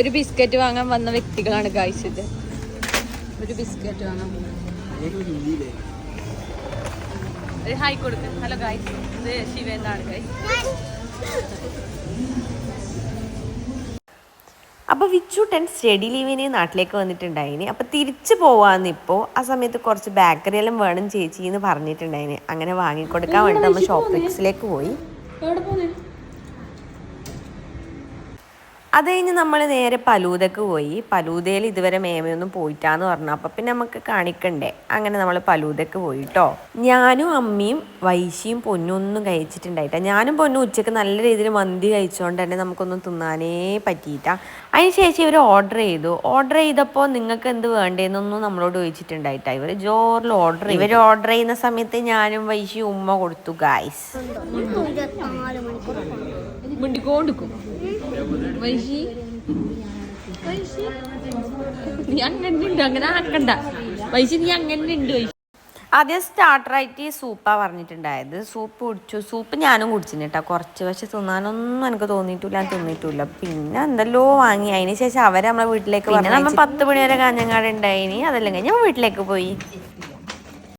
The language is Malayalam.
ഒരു ബിസ്ക്കറ്റ് വാങ്ങാൻ വന്ന വ്യക്തികളാണ് ഗൈസ് ഇത്. ഒരു ബിസ്ക്കറ്റ് വാങ്ങാൻ ഒരു ഹായ് കൊടുക്ക്. ഹലോ ഗൈസ്, ഇത് ശിവേന്നാണ് ഗൈസ്. അപ്പോൾ വിച്ചൂട്ടൻ സ്റ്റഡി ലീവിന് നാട്ടിലേക്ക് വന്നിട്ടുണ്ടായിന്. അപ്പോൾ തിരിച്ചു പോവാന്നിപ്പോൾ ആ സമയത്ത് കുറച്ച് ബേക്കറി എല്ലാം വേണം ചേച്ചി എന്ന് പറഞ്ഞിട്ടുണ്ടായിന്. അങ്ങനെ വാങ്ങിക്കൊടുക്കാൻ വേണ്ടി നമ്മൾ ഷോപ്പിക്സിലേക്ക് പോയി. അത് കഴിഞ്ഞ് നമ്മൾ നേരെ പലൂതക്ക് പോയി. പലൂതയിൽ ഇതുവരെ മേമയൊന്നും പോയിട്ടാന്ന് പറഞ്ഞു. അപ്പം പിന്നെ നമുക്ക് കാണിക്കണ്ടേ, അങ്ങനെ നമ്മൾ പലൂതക്ക് പോയി കേട്ടോ. ഞാനും അമ്മയും വൈശിയും പൊന്നും ഒന്നും കഴിച്ചിട്ടുണ്ടായിട്ടാ. ഞാനും പൊന്നും ഉച്ചയ്ക്ക് നല്ല രീതിയിൽ മന്തി കഴിച്ചുകൊണ്ട് തന്നെ നമുക്കൊന്നും തിന്നാനേ പറ്റിയിട്ടാ. അതിന് ശേഷം ഇവർ ഓർഡർ ചെയ്തപ്പോൾ നിങ്ങൾക്ക് എന്ത് വേണ്ടതെന്നൊന്നും നമ്മളോട് ചോദിച്ചിട്ടുണ്ടായിട്ടാ. ഇവർ ജോറിൽ ഇവർ ഓർഡർ ചെയ്യുന്ന സമയത്ത് ഞാനും വൈശിയും ഉമ്മ കൊടുത്തു ഗായ്സ്. നീ അങ്ങനെ ഉണ്ട്, അങ്ങനെ ആക്കണ്ട വൈശി, നീ അങ്ങനെ ഉണ്ട്. ആദ്യം സ്റ്റാർട്ടറായിട്ട് സൂപ്പാണ് പറഞ്ഞിട്ടുണ്ടായത്. സൂപ്പ് കുടിച്ചു. സൂപ്പ് ഞാനും കുടിച്ചിന് കേട്ടോ കുറച്ച്. പക്ഷെ തിന്നാനൊന്നും എനിക്ക് തിന്നിട്ടില്ല. പിന്നെ എന്തെല്ലോ വാങ്ങി. അതിന് ശേഷം അവരെ നമ്മളെ വീട്ടിലേക്ക് പറഞ്ഞു. നമ്മൾ 10 മണി വരെ കാഞ്ഞങ്ങാട് ഉണ്ടായിനി. അതെല്ലാം കഴിഞ്ഞ് വീട്ടിലേക്ക് പോയി.